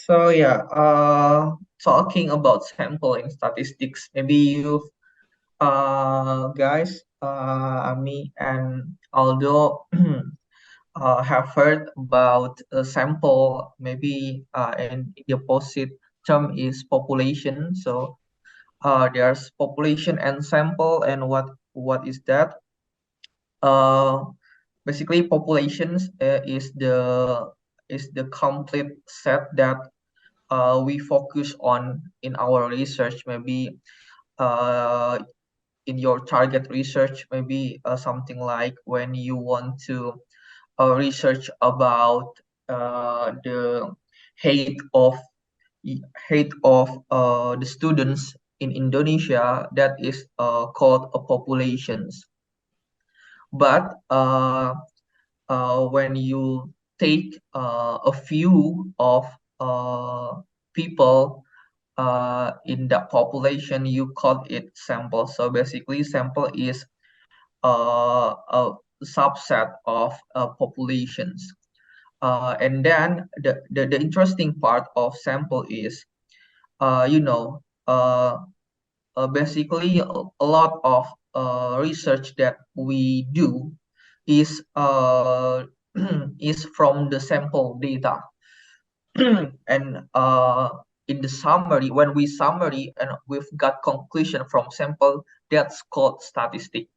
So yeah, talking about sampling statistics, maybe you guys, Ami and Aldo have heard about a sample. Maybe in the opposite term is population. So there's population and sample, and what is that? Uh, Basically, populations is the complete set that we focus on in our research. Maybe uh, in your target research, maybe something like when you want to research about the height of the students in Indonesia, that is called a populations. But when you take a few of people in the population, you call it sample. So basically, sample is a subset of populations. And then the interesting part of sample is, uh, you know, uh, basically a lot of research that we do is is from the sample data. And in the summary, when we summary and we've got conclusion from sample, that's called statistic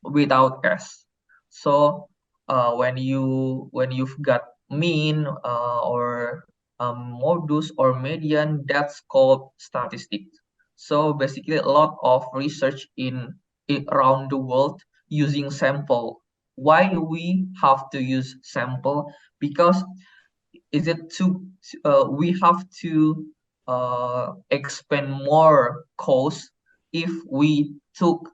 without s. So when you've got mean or modus or median, that's called statistics. So basically, a lot of research in around the world using sample. Why we have to use sample? Because is it to we have to expend more cost if we took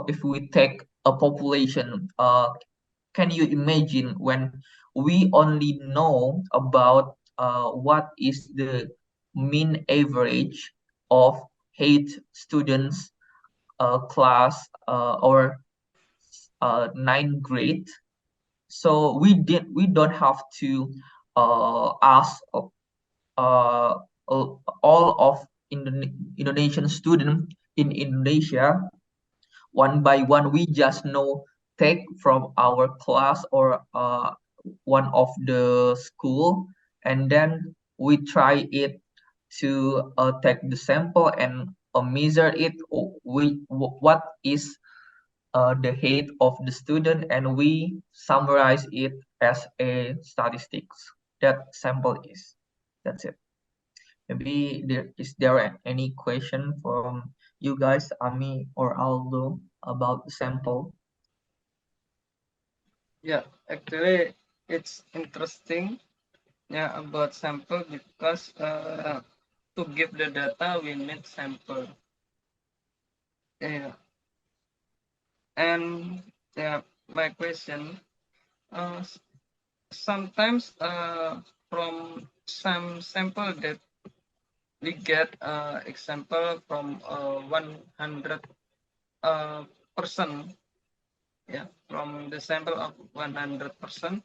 if we take a population. Can you imagine when we only know about what is the mean average of 8 students class or ninth grade? So we don't have to ask uh, all of Indonesian students in Indonesia one by one. We just know take from our class or one of the school, and then we try it to take the sample and measure it. What is the height of the student, and we summarize it as a statistics. That sample is. That's it. Maybe there any question from you guys, Ami or Aldo, about the sample? Yeah, actually, it's interesting. Yeah, about sample because to give the data we need sample. Yeah, and yeah, my question. Uh, Sometimes from some sample that we get example from 100 person, yeah, from the sample of 100%,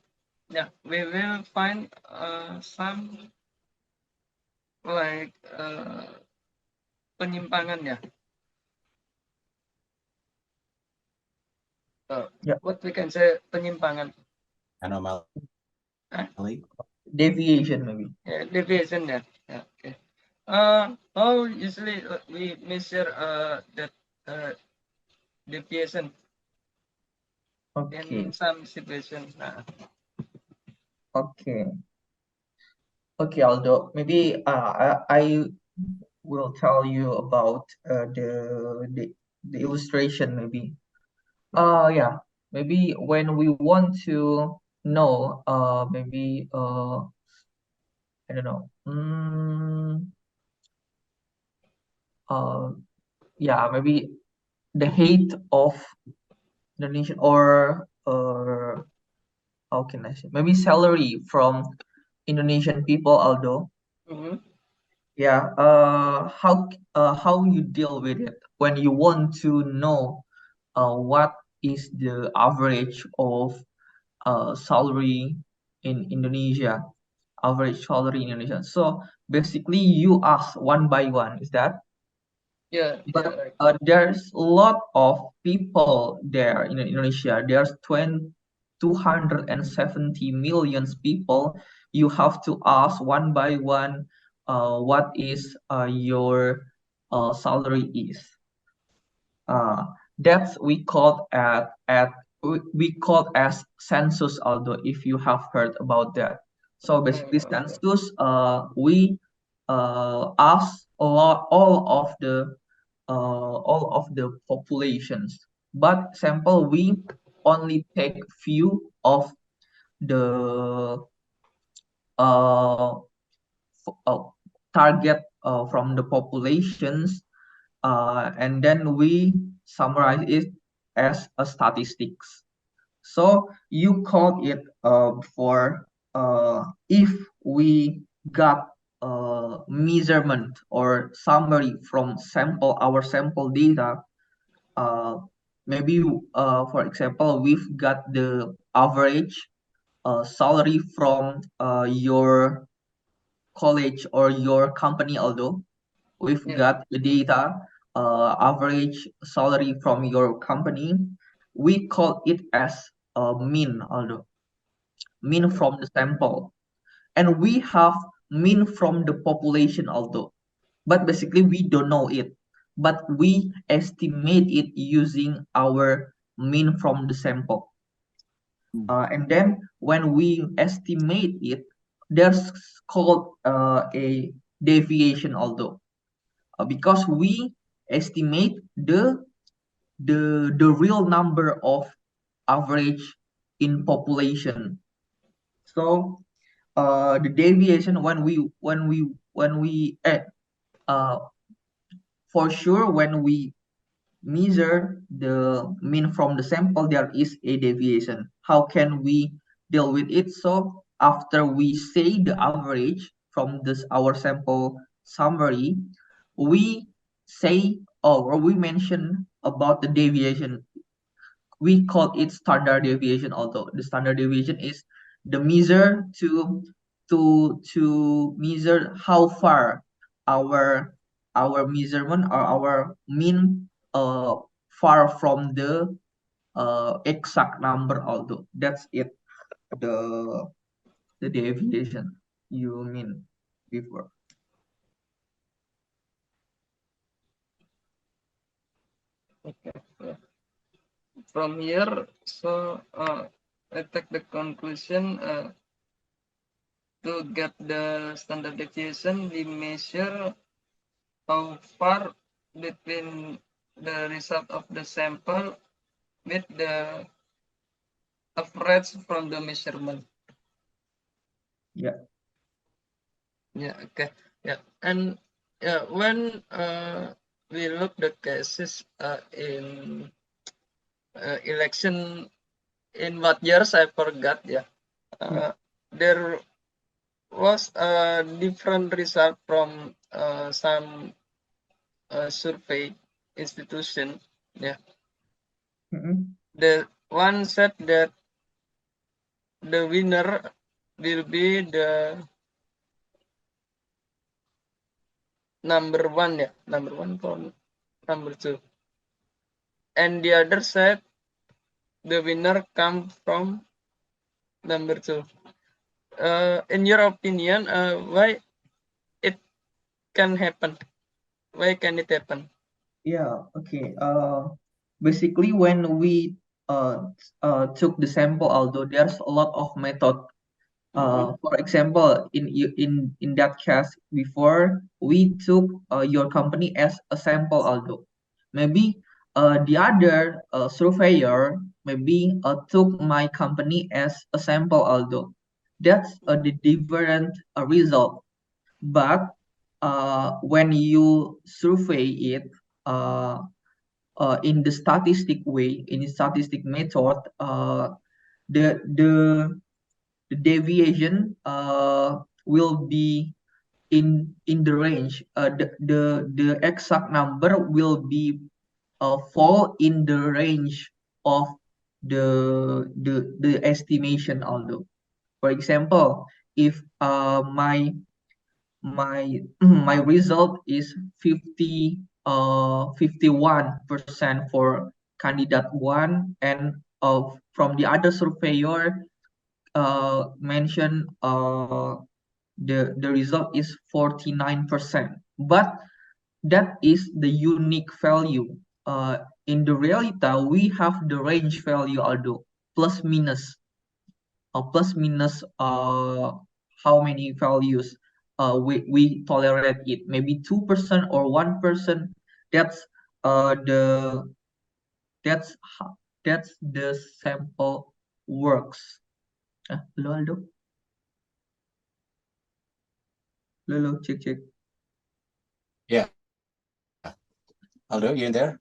yeah, we will find some like penyimpangan, ya. Yeah, What we can say penyimpangan, Anomaly. deviation maybe. yeah, deviation, ya. Yeah, okay. How usually we measure that deviation Okay, in some situations? okay, okay, Aldo. Maybe I will tell you about the illustration maybe. Yeah, maybe when we want to know, maybe I don't know. Uh, yeah, maybe the height of the nation, or how can I say? Maybe salary from Indonesian people, although. Mm-hmm. Yeah, how you deal with it when you want to know what is the average of salary in Indonesia. average salary in Indonesia. So basically, you ask one by one. Is that? Yeah, But yeah, right. there's a lot of people there in Indonesia. There's 270 million people. You have to ask one by one what is your salary is. Uh, that's we call we call as census, although if you have heard about that. So basically Okay. census, we ask all of the populations, but sample we only take few of the uh, target from the populations, and then we summarize it as a statistics. So you call it for if we got measurement or summary from our sample data, uh, maybe for example we've got the average salary from your college or your company, although we've Yeah. got the data average salary from your company, we call it as a mean, although mean from the sample, and we have mean from the population, although, but basically we don't know it, but we estimate it using our mean from the sample. And then when we estimate it, there's called a deviation, although because we estimate the real number of average in population. So the deviation uh, for sure when we measure the mean from the sample, there is a deviation. How can we deal with it? So after we say the average from this our sample summary, we say or we mention about the deviation. We call it standard deviation, although the standard deviation is the measure to measure how far our measurement or our mean far from the exact number, although that's it, the deviation you mean before. Okay. Yeah. From here, so I take the conclusion to get the standard deviation, we measure how far between the result of the sample with the average from the measurement. Yeah. Yeah, okay. Yeah, and yeah, when we look the cases in election in what years I forgot. Yeah, Yeah. there was a different result from some survey institution. Yeah, Mm-hmm. the one said that the winner will be the number one. Yeah, number one from number two, and the other said the winner come from number two. In your opinion, why it can happen? Why can it happen? Yeah, okay. Basically, when we took the sample, although there's a lot of method. Mm-hmm. For example, in that case, before we took your company as a sample, although maybe the other surveyor maybe took my company as a sample, although that's the different result. But when you survey it uh, in the statistic way, in the statistic method, the the the deviation will be in the range. The exact number will be fall in the range of the estimation, although for example, if my my result is 51% for candidate one, and from the other surveyor mentioned the result is 49%, but that is the unique value. In the reality, we have the range value, although plus minus how many values we tolerate it, maybe 2% or 1%. That's the that's how that's the sample works. Hello, Aldo. Hello, check. Yeah. Aldo, you in there?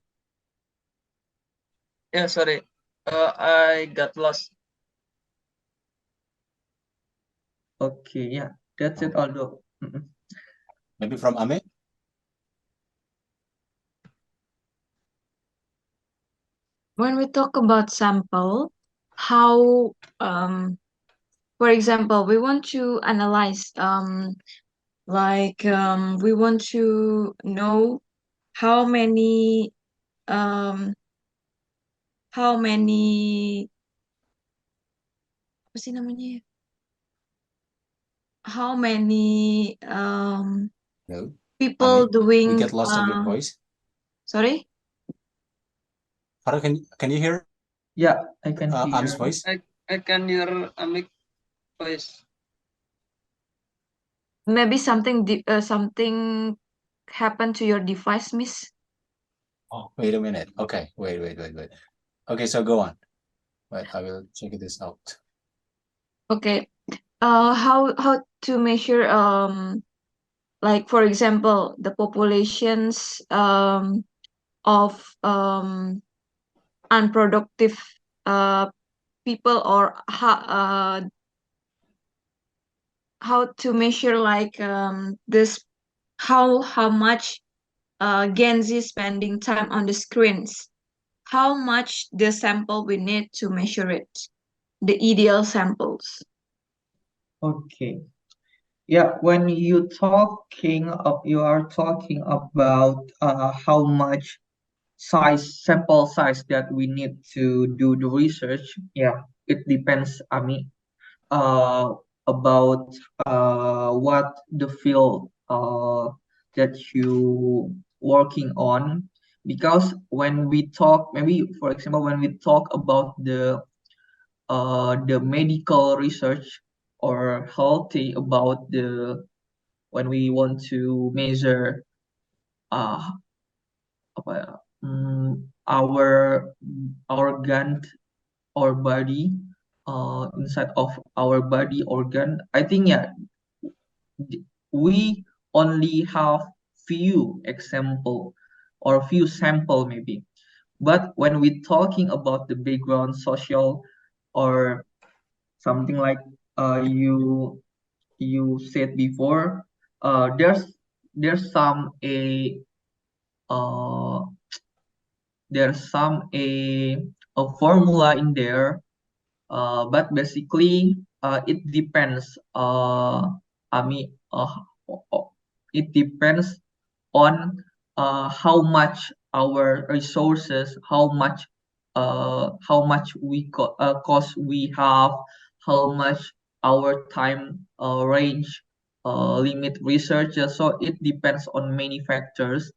Yeah, sorry. I got lost. Okay, yeah, that's it, Aldo. Maybe from Ame? When we talk about sample, how, for example, we want to analyze, we want to know how many, apa sih namanya ya? How many No. people Ame, doing we get lost on your voice. Sorry? Farah, can you hear? Yeah, I can hear. Ame's voice. I can hear Amik voice. Maybe something happened to your device, Miss. Oh, wait a minute. Okay, wait. Okay, so go on. But I will check this out. Okay. How to measure like for example the populations of unproductive people, or how to measure like this how much Gen Z spending time on the screens, how much the sample we need to measure it, the ideal samples. Okay. Yeah, when you are talking about how much sample size that we need to do the research. Yeah, it depends, Ami, about what the field that you working on. Because when we talk, maybe for example, when we talk about the medical research or healthy about when we want to measure uh, apa ya, our organ or body inside of our body organ. I think yeah, we only have few example or few sample maybe. But when we talking about the background social or something like you said before, there's some uh a formula in there, but basically it depends. I mean, it depends on how much our resources, how much cost we have, how much our time range limit research. So it depends on many factors.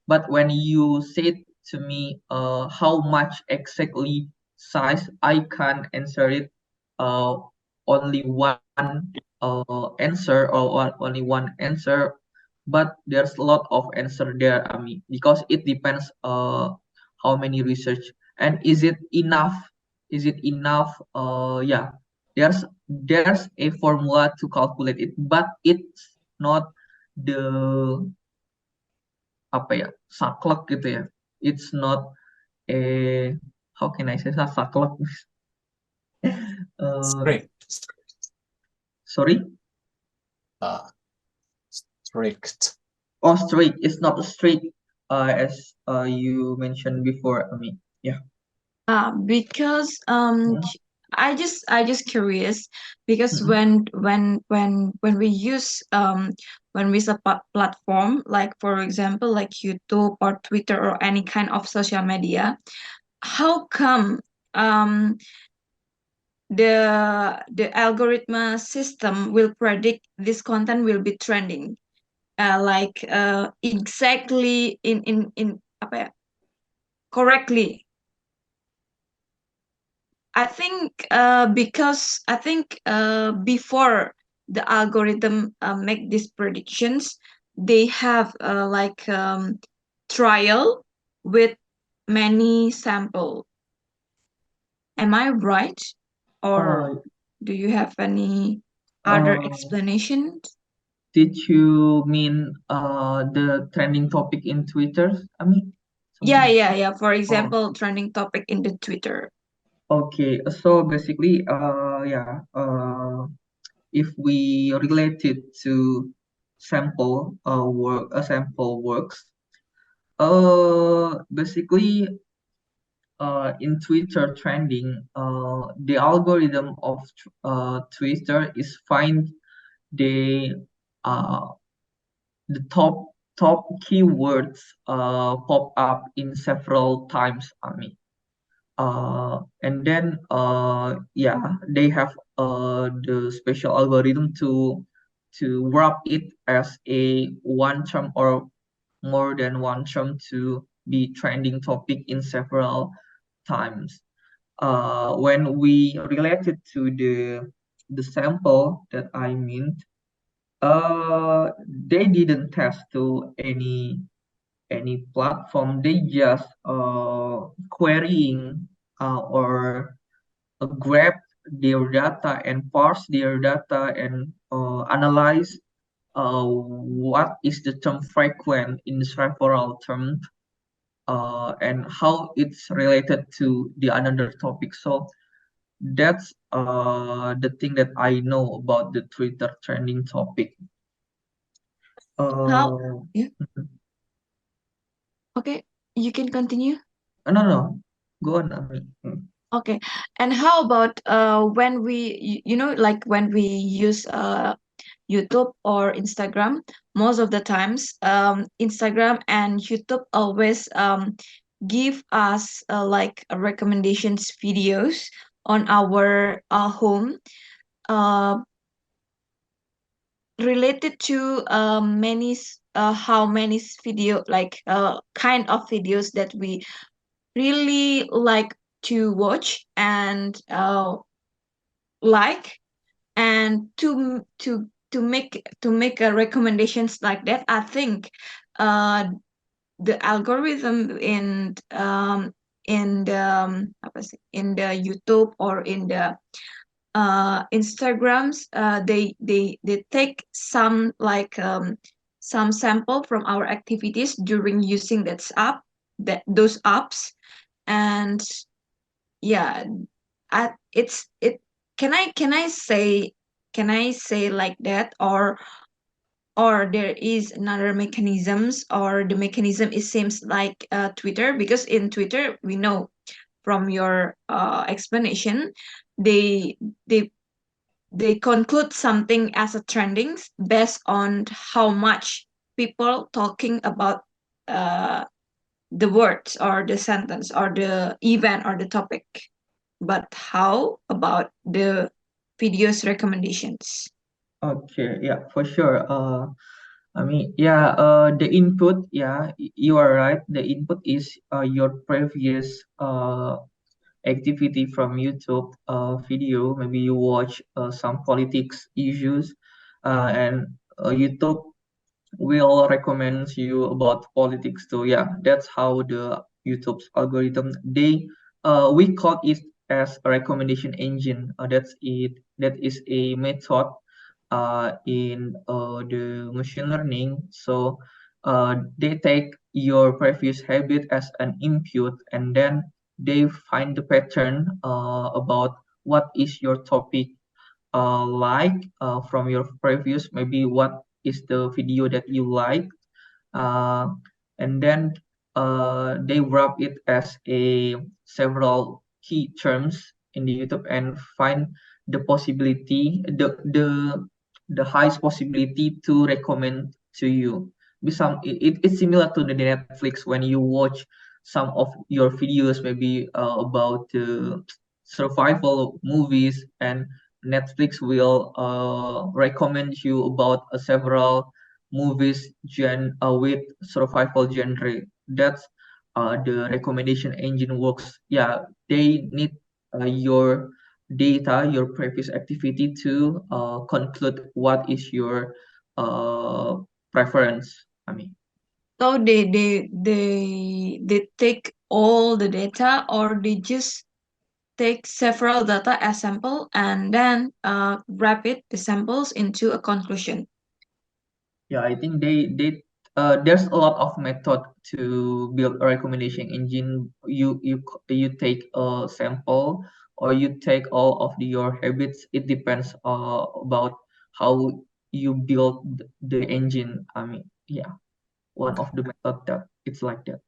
But when you said to me how much exactly size, I can't answer it uh, only one answer or only one answer, but there's a lot of answer there, I mean, because it depends how many research and is it enough? Is it enough? Yeah, there's a formula to calculate it, but it's not the apa ya saklek gitu ya. It's not a how can I say saklek? Strict. Sorry. Strict. Oh, strict. It's not strict as you mentioned before. I mean, yeah. Because I just curious because Mhm. when we use when we use a platform, like for example like YouTube or Twitter or any kind of social media, how come um the algorithm system will predict this content will be trending exactly in apa ya, correctly. I think before the algorithm make these predictions, they have trial with many sample. Am I right? Or Uh, do you have any other uh, explanation? did you mean the trending topic in Twitter? I mean, Yeah, something. yeah. For Oh, example, trending topic in the Twitter. okay. So basically, yeah, if we relate it to sample works, basically, in Twitter trending, the algorithm of Twitter is find the uh the top keywords pop up in several times. I mean, and then yeah, they have the special algorithm to wrap it as a one term or more than one term to be trending topic in several times. When we relate it to the sample that I mean, they didn't test to any platform. They just querying or grab their data and parse their data and analyze what is the term frequent in several terms and how it's related to the another topic. So that's the thing that I know about the Twitter trending topic. How? Uh, Yeah. Okay, you can continue. no, go on. I mean, Okay, and how about when we like when we use YouTube or Instagram, most of the times Instagram and YouTube always give us recommendations videos on our home uh related to how many video kind of videos that we really like to watch and like and to make recommendations like that. I think uh the algorithm in the apa sih, in the YouTube or in the Instagrams, they take some sample from our activities during using those apps. And yeah, it can I say like that, or there is another mechanisms, or the mechanism it seems like Twitter, because in Twitter we know from your explanation, they they they conclude something as a trending based on how much people talking about uh, the words or the sentence or the event or the topic. But how about the videos recommendations? okay, yeah, for sure. I mean, yeah, the input, yeah, you are right. The input is your previous activity from YouTube video. Maybe you watch some politics issues, and YouTube will recommend you about politics too. Yeah, that's how the YouTube's algorithm we call it as a recommendation engine. That's it. That is a method in the machine learning. So they take your previous habit as an input, and then they find the pattern about what is your topic from your previous, maybe what is the video that you like, uh, and then they wrap it as a several key terms in the YouTube and find the possibility, the highest possibility to recommend to you. It's similar to the Netflix when you watch some of your videos, maybe about survival movies, and Netflix will recommend you about several movies with survival genre. That's the recommendation engine works. Yeah, they need your data, your previous activity to conclude what is your preference. I mean, So they take all the data, or they just take several data as sample and then rapid the samples into a conclusion. yeah, I think there's a lot of method to build a recommendation engine. You take a sample, or you take all of your habits. It depends about how you build the engine. I mean, yeah, one of the method that it's like that.